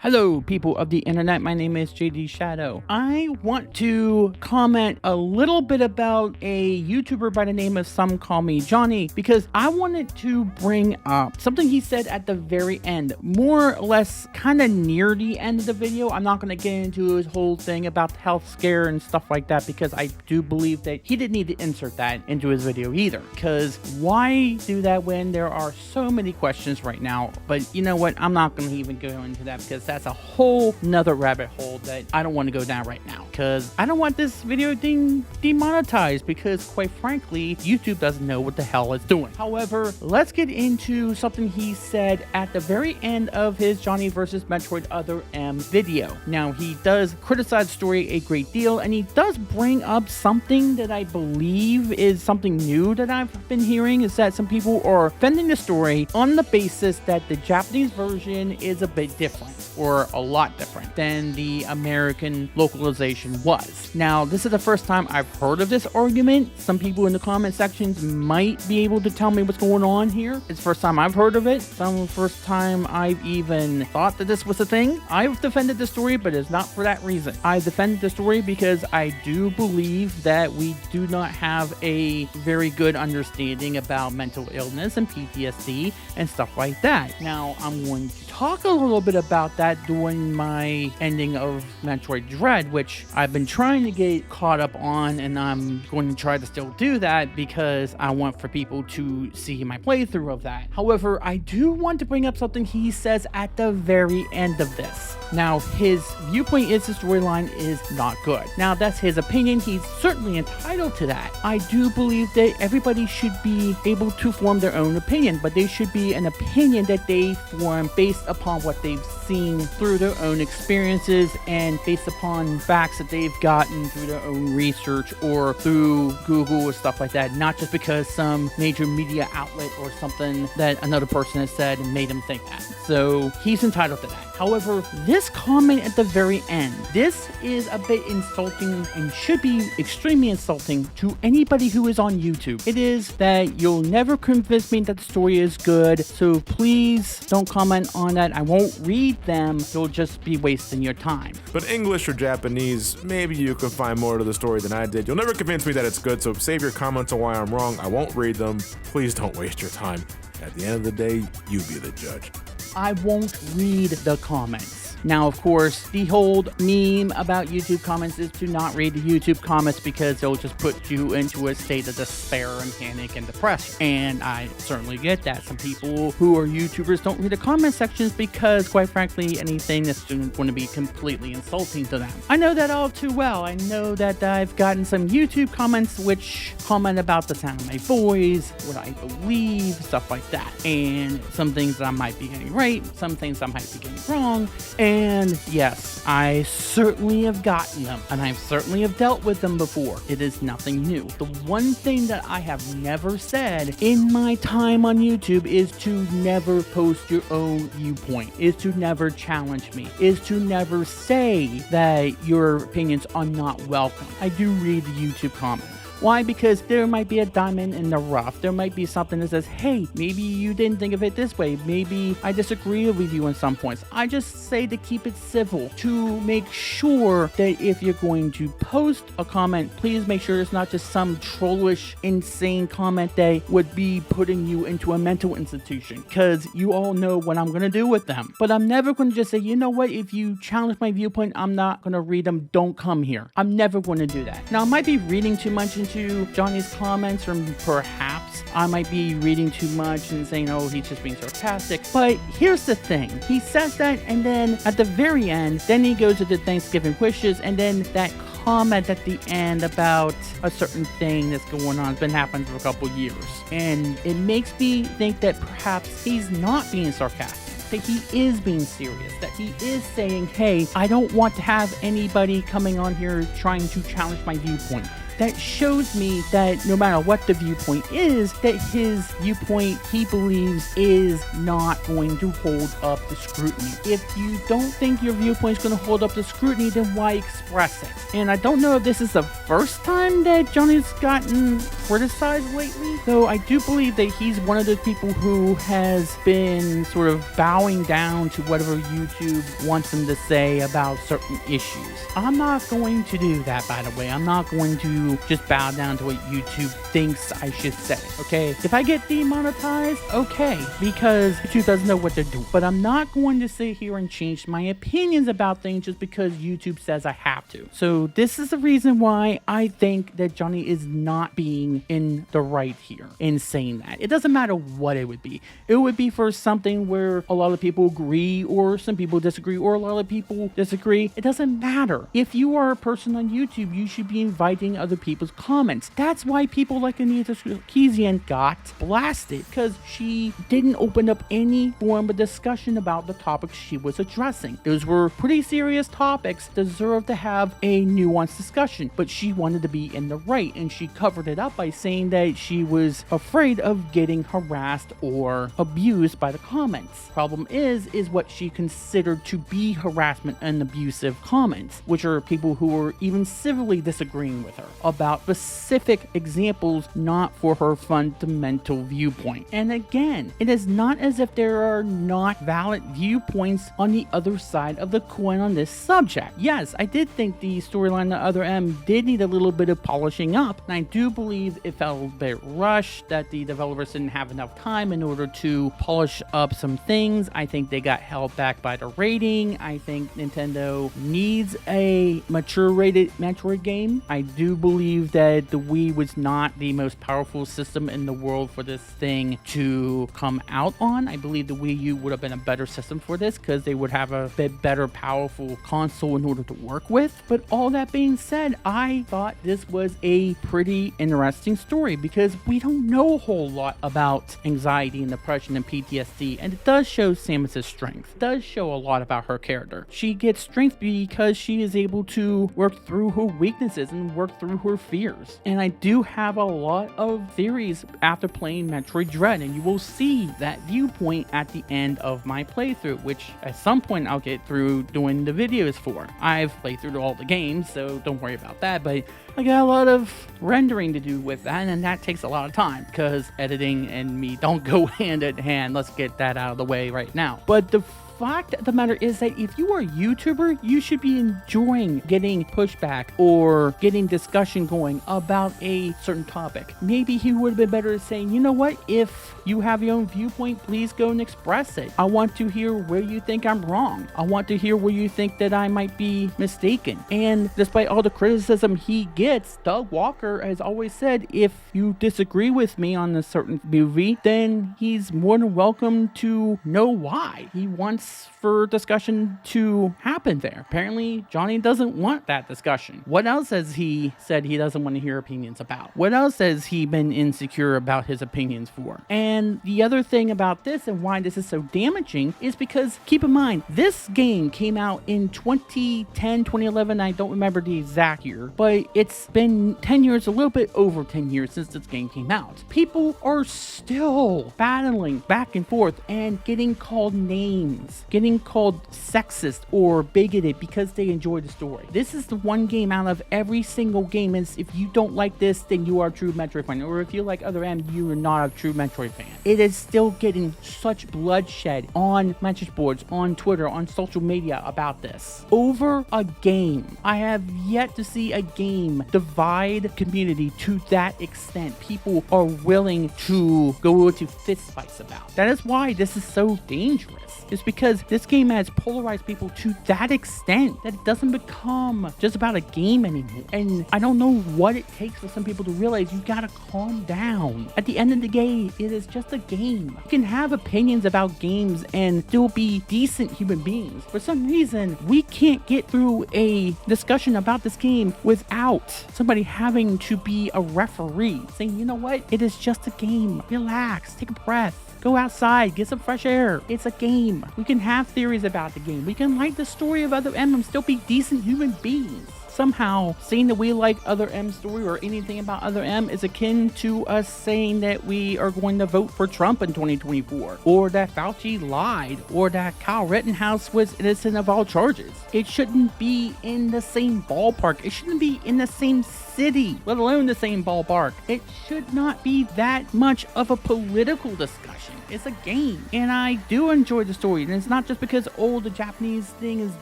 Hello, people of the internet. My name is JD Shadow. I want to comment a little bit about a YouTuber by the name of SomeCallMeJohnny because I wanted to bring up something he said at the very end, more or less kind of near the end of the video. I'm not going to get into his whole thing about the health scare and stuff like that because I do believe that he didn't need to insert that into his video either. Because why do that when there are so many questions right now? But you know what? I'm not going to even go into that because that's a whole nother rabbit hole that I don't want to go down right now because I don't want this video thing demonetized because quite frankly YouTube doesn't know what the hell it's doing. However, let's get into something he said at the very end of his Johnny vs. Metroid Other M video. Now he does criticize the story a great deal and he does bring up something that I believe is something new that I've been hearing, is that some people are defending the story on the basis that the Japanese version is a bit different, or a lot different than the American localization was. Now, this is the first time I've heard of this argument. Some people in the comment sections might be able to tell me what's going on here. It's the first time I've heard of it. Some first time I've even thought that this was a thing. I've defended the story, but it's not for that reason. I defended the story because I do believe that we do not have a very good understanding about mental illness and PTSD and stuff like that. Now, I'm going to talk a little bit about that during my ending of Metroid Dread, which I've been trying to get caught up on, and I'm going to try to still do that because I want for people to see my playthrough of that. However, I do want to bring up something he says at the very end of this. Now, his viewpoint is the storyline is not good. Now, that's his opinion. He's certainly entitled to that. I do believe that everybody should be able to form their own opinion, but they should be an opinion that they form based upon what they've seen through their own experiences and based upon facts that they've gotten through their own research or through Google or stuff like that, not just because some major media outlet or something that another person has said and made them think that. So he's entitled to that. However, this comment at the very end, this is a bit insulting and should be extremely insulting to anybody who is on YouTube. It is that you'll never convince me that the story is good, so please don't comment on that. I won't read them. You'll just be wasting your time. But English or Japanese, maybe you can find more to the story than I did. You'll never convince me that it's good, so save your comments on why I'm wrong. I won't read them. Please don't waste your time. At the end of the day, you be the judge. I won't read the comments. Now, of course, the whole meme about YouTube comments is to not read the YouTube comments because they'll just put you into a state of despair and panic and depression. And I certainly get that. Some people who are YouTubers don't read the comment sections because, quite frankly, anything that's going to be completely insulting to them. I know that all too well. I know that I've gotten some YouTube comments which comment about the sound of my voice, what I believe, stuff like that. And some things that I might be getting right, some things I might be getting wrong. And yes, I certainly have gotten them, and I certainly have dealt with them before. It is nothing new. The one thing that I have never said in my time on YouTube is to never post your own viewpoint, is to never challenge me, is to never say that your opinions are not welcome. I do read the YouTube comments. Why? Because there might be a diamond in the rough. There might be something that says, hey, maybe you didn't think of it this way. Maybe I disagree with you on some points. I just say to keep it civil, to make sure that if you're going to post a comment, please make sure it's not just some trollish, insane comment that would be putting you into a mental institution. Because you all know what I'm going to do with them. But I'm never going to just say, you know what, if you challenge my viewpoint, I'm not going to read them. Don't come here. I'm never going to do that. Now, I might be reading too much into Johnny's comments, or perhaps I might be reading too much and saying, oh, he's just being sarcastic. But here's the thing. He says that, and then at the very end, then he goes to the Thanksgiving wishes, and then that comment at the end about a certain thing that's going on has been happening for a couple years. And it makes me think that perhaps he's not being sarcastic. That he is being serious, that he is saying, hey, I don't want to have anybody coming on here trying to challenge my viewpoint. that shows me that no matter what the viewpoint is, that his viewpoint, he believes, is not going to hold up the scrutiny. If you don't think your viewpoint is going to hold up the scrutiny, then why express it? And I don't know if this is the first time that Johnny's gotten criticized lately, though I do believe that he's one of those people who has been sort of bowing down to whatever YouTube wants him to say about certain issues. I'm not going to do that, by the way. I'm not going to just bow down to what YouTube thinks I should say, okay? If I get demonetized, okay, because YouTube doesn't know what they're doing. But I'm not going to sit here and change my opinions about things just because YouTube says I have to. So this is the reason why I think that Johnny is not being in the right here in saying that. It doesn't matter what it would be. It would be for something where a lot of people agree or some people disagree or a lot of people disagree. It doesn't matter. If you are a person on YouTube, you should be inviting other people's comments. That's why people like Anita Sarkeesian got blasted, because she didn't open up any form of discussion about the topics she was addressing. Those were pretty serious topics, deserve to have a nuanced discussion, but she wanted to be in the right, and she covered it up by saying that she was afraid of getting harassed or abused by the comments. Problem is what she considered to be harassment and abusive comments, which are people who were even civilly disagreeing with her about specific examples, not for her fundamental viewpoint. And again, it is not as if there are not valid viewpoints on the other side of the coin on this subject. Yes, I did think the storyline The Other M did need a little bit of polishing up, and I do believe it felt a bit rushed, that the developers didn't have enough time in order to polish up some things. I think they got held back by the rating. I think Nintendo needs a mature rated Metroid game. I do believe that the Wii was not the most powerful system in the world for this thing to come out on. I believe the Wii U would have been a better system for this because they would have a bit better powerful console in order to work with. But all that being said, I thought this was a pretty interesting story because we don't know a whole lot about anxiety and depression and PTSD, and it does show Samus's strength. It does show a lot about her character. She gets strength because she is able to work through her weaknesses and work through her fears. And I do have a lot of theories after playing Metroid Dread, and you will see that viewpoint at the end of my playthrough, which at some point I'll get through doing the videos for. I've played through all the games, so don't worry about that, but I got a lot of rendering to do with that, and that takes a lot of time because editing and me don't go hand in hand. Let's get that out of the way right now. But the fact of the matter is that if you are a YouTuber, you should be enjoying getting pushback or getting discussion going about a certain topic. Maybe he would have been better at saying, you know what, if you have your own viewpoint, please go and express it. I want to hear where you think I'm wrong. I want to hear where you think that I might be mistaken. And despite all the criticism he gets, Doug Walker has always said, if you disagree with me on a certain movie, then he's more than welcome to know why. He wants for discussion to happen there. Apparently, Johnny doesn't want that discussion. What else has he said he doesn't want to hear opinions about? What else has he been insecure about his opinions for? And the other thing about this and why this is so damaging is because, keep in mind, this game came out in 2010, 2011, I don't remember the exact year, but it's been 10 years, a little bit over 10 years since this game came out. People are still battling back and forth and getting called names, getting called sexist or bigoted because they enjoy the story. This is the one game out of every single game, and if you don't like this, then you are a true Metroid fan, or if you like Other M, you are not a true Metroid fan. It is still getting such bloodshed on message boards, on Twitter, on social media about this over a game. I have yet to see a game divide community to that extent. People are willing to go into fist fights about. That is why this is so dangerous. It's because this game has polarized people to that extent that it doesn't become just about a game anymore. And I don't know what it takes for some people to realize you gotta calm down. At the end of the day, it is just a game. You can have opinions about games and still be decent human beings. For some reason, we can't get through a discussion about this game without somebody having to be a referee, saying, you know what, it is just a game. Relax, take a breath. Go outside, get some fresh air. It's a game. We can have theories about the game. We can like the story of Other M and still be decent human beings. somehow saying that we like Other M story or anything about Other M is akin to us saying that we are going to vote for Trump in 2024, or that Fauci lied, or that Kyle Rittenhouse was innocent of all charges. It shouldn't be in the same ballpark. It shouldn't be in the same city, let alone the same ballpark. It should not be that much of a political discussion. It's a game, and I do enjoy the story, and it's not just because, oh, the Japanese thing is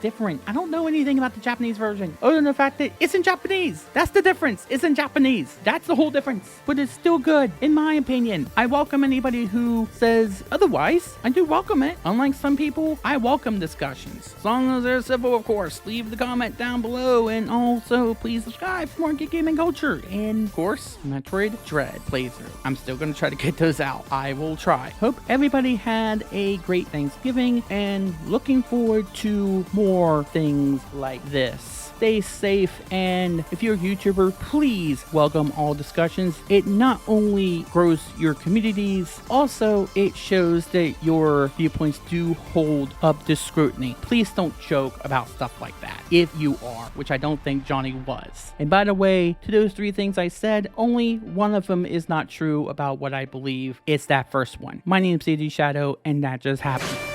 different. I don't know anything about the Japanese version, other than the fact that it's in Japanese. That's the difference. It's in Japanese. That's the whole difference, but it's still good, in my opinion. I welcome anybody who says otherwise. I do welcome it. Unlike some people, I welcome discussions. As long as they're civil, of course. Leave the comment down below, and also please subscribe for more Geek Gaming Culture. And of course, Metroid Dread playthrough. I'm still going to try to get those out. I will try. Hope everybody had a great Thanksgiving, and looking forward to more things like this. Stay safe, and if you're a YouTuber, please welcome all discussions. It not only grows your communities, also it shows that your viewpoints do hold up to scrutiny. Please don't joke about stuff like that if you are, which I don't think Johnny was. And by the way, to those 3 things I said, only one of them is not true about what I believe. It's that first one. My name's AD Shadow, and that just happened.